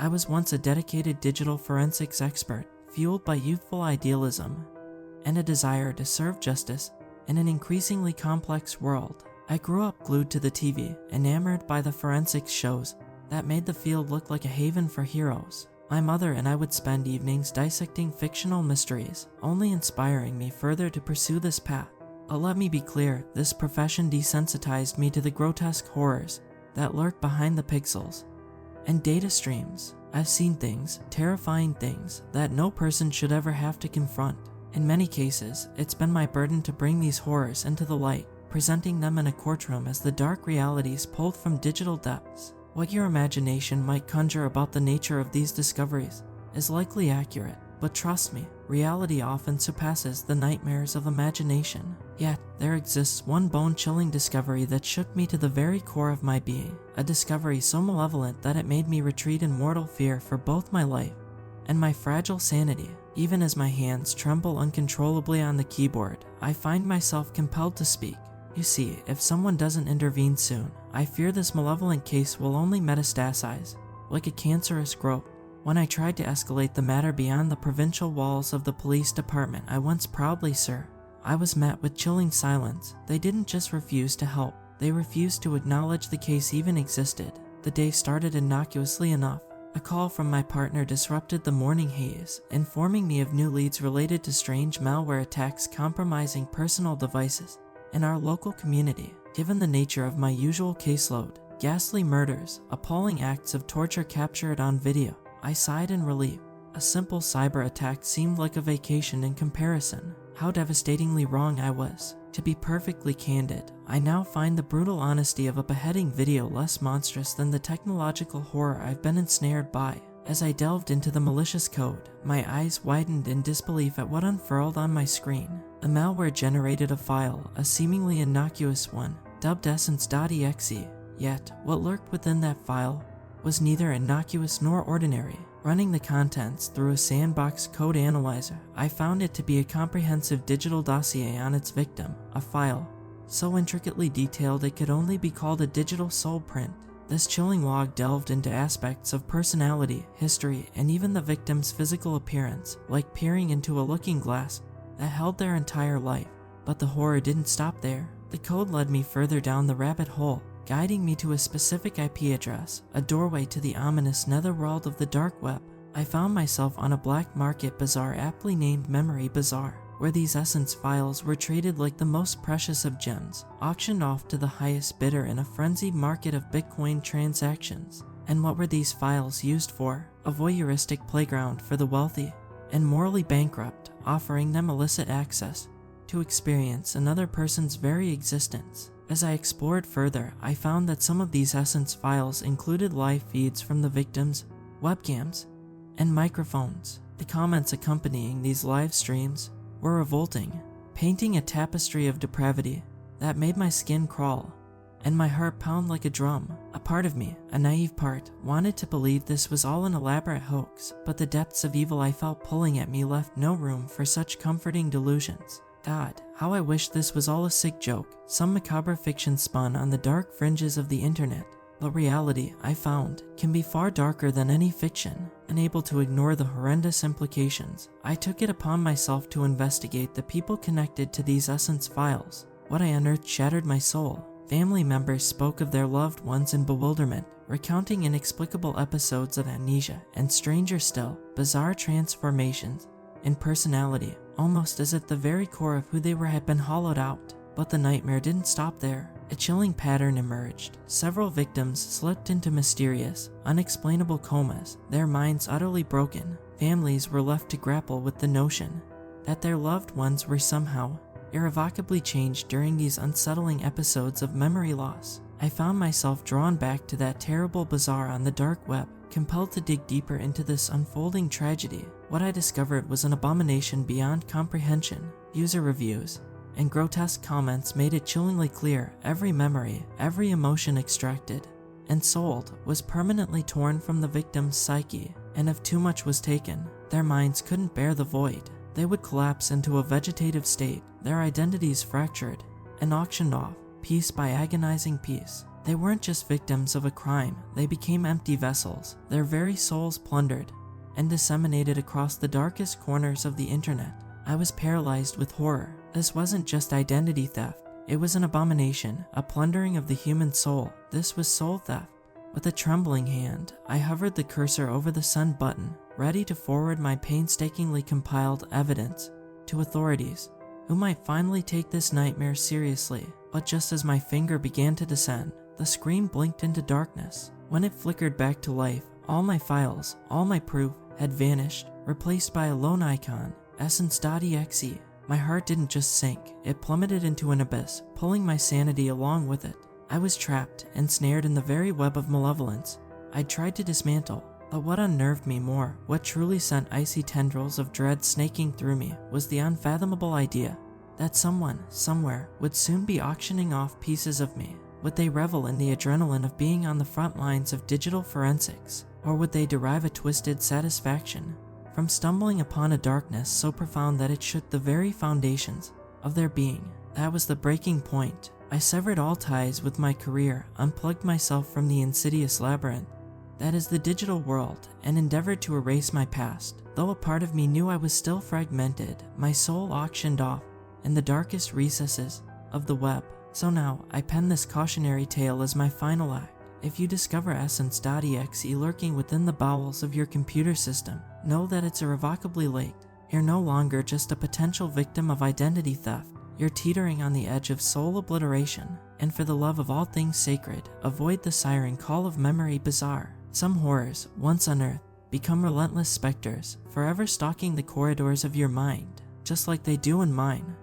I was once a dedicated digital forensics expert, fueled by youthful idealism and a desire to serve justice in an increasingly complex world. I grew up glued to the TV, enamored by the forensics shows that made the field look like a haven for heroes. My mother and I would spend evenings dissecting fictional mysteries, only inspiring me further to pursue this path. But let me be clear, this profession desensitized me to the grotesque horrors that lurk behind the pixels and data streams. I've seen things, terrifying things, that no person should ever have to confront. In many cases, it's been my burden to bring these horrors into the light, presenting them in a courtroom as the dark realities pulled from digital depths. What your imagination might conjure about the nature of these discoveries is likely accurate, but trust me, reality often surpasses the nightmares of imagination. Yet, there exists one bone-chilling discovery that shook me to the very core of my being, a discovery so malevolent that it made me retreat in mortal fear for both my life and my fragile sanity. Even as my hands tremble uncontrollably on the keyboard, I find myself compelled to speak. You see, if someone doesn't intervene soon, I fear this malevolent case will only metastasize, like a cancerous growth. When I tried to escalate the matter beyond the provincial walls of the police department I once proudly served, I was met with chilling silence. They didn't just refuse to help, they refused to acknowledge the case even existed. The day started innocuously enough. A call from my partner disrupted the morning haze, informing me of new leads related to strange malware attacks compromising personal devices in our local community. Given the nature of my usual caseload, ghastly murders, appalling acts of torture captured on video, I sighed in relief. A simple cyber attack seemed like a vacation in comparison. How devastatingly wrong I was. To be perfectly candid, I now find the brutal honesty of a beheading video less monstrous than the technological horror I've been ensnared by. As I delved into the malicious code, my eyes widened in disbelief at what unfurled on my screen. The malware generated a file, a seemingly innocuous one, dubbed essence.exe. Yet, what lurked within that file was neither innocuous nor ordinary. Running the contents through a sandbox code analyzer, I found it to be a comprehensive digital dossier on its victim, a file so intricately detailed it could only be called a digital soul print. This chilling log delved into aspects of personality, history, and even the victim's physical appearance, like peering into a looking glass that held their entire life. But the horror didn't stop there. The code led me further down the rabbit hole, guiding me to a specific IP address, a doorway to the ominous netherworld of the dark web. I found myself on a black market bazaar aptly named Memory Bazaar, where these essence files were traded like the most precious of gems, auctioned off to the highest bidder in a frenzied market of Bitcoin transactions. And what were these files used for? A voyeuristic playground for the wealthy and morally bankrupt, offering them illicit access to experience another person's very existence. As I explored further, I found that some of these essence files included live feeds from the victims, webcams, and microphones. The comments accompanying these live streams were revolting, painting a tapestry of depravity that made my skin crawl and my heart pound like a drum. A part of me, a naive part, wanted to believe this was all an elaborate hoax, but the depths of evil I felt pulling at me left no room for such comforting delusions. God, how I wish this was all a sick joke, some macabre fiction spun on the dark fringes of the internet. But reality, I found, can be far darker than any fiction. Unable to ignore the horrendous implications, I took it upon myself to investigate the people connected to these essence files. What I unearthed shattered my soul. Family members spoke of their loved ones in bewilderment, recounting inexplicable episodes of amnesia, and stranger still, bizarre transformations in personality, almost as if the very core of who they were had been hollowed out. But the nightmare didn't stop there. A chilling pattern emerged. Several victims slipped into mysterious, unexplainable comas, their minds utterly broken. Families were left to grapple with the notion that their loved ones were somehow irrevocably changed during these unsettling episodes of memory loss. I found myself drawn back to that terrible bazaar on the dark web, compelled to dig deeper into this unfolding tragedy. What I discovered was an abomination beyond comprehension. User reviews and grotesque comments made it chillingly clear every memory, every emotion extracted and sold was permanently torn from the victim's psyche, and if too much was taken, their minds couldn't bear the void. They would collapse into a vegetative state, their identities fractured and auctioned off, piece by agonizing piece. They weren't just victims of a crime, they became empty vessels, their very souls plundered and disseminated across the darkest corners of the internet. I was paralyzed with horror. This wasn't just identity theft, it was an abomination, a plundering of the human soul. This was soul theft. With a trembling hand, I hovered the cursor over the send button, ready to forward my painstakingly compiled evidence to authorities, who might finally take this nightmare seriously. But just as my finger began to descend, the screen blinked into darkness. When it flickered back to life, all my files, all my proof, had vanished, replaced by a lone icon, essence.exe. My heart didn't just sink, it plummeted into an abyss, pulling my sanity along with it. I was trapped, ensnared in the very web of malevolence I tried to dismantle. But what unnerved me more, what truly sent icy tendrils of dread snaking through me, was the unfathomable idea that someone, somewhere, would soon be auctioning off pieces of me. Would they revel in the adrenaline of being on the front lines of digital forensics? Or would they derive a twisted satisfaction from stumbling upon a darkness so profound that it shook the very foundations of their being? That was the breaking point. I severed all ties with my career, unplugged myself from the insidious labyrinth that is the digital world, and endeavored to erase my past. Though a part of me knew I was still fragmented, my soul auctioned off in the darkest recesses of the web. So now, I pen this cautionary tale as my final act. If you discover essence.exe lurking within the bowels of your computer system, know that it's irrevocably late. You're no longer just a potential victim of identity theft. You're teetering on the edge of soul obliteration, and for the love of all things sacred, avoid the siren call of memory bizarre. Some horrors, once unearthed, become relentless specters, forever stalking the corridors of your mind, just like they do in mine.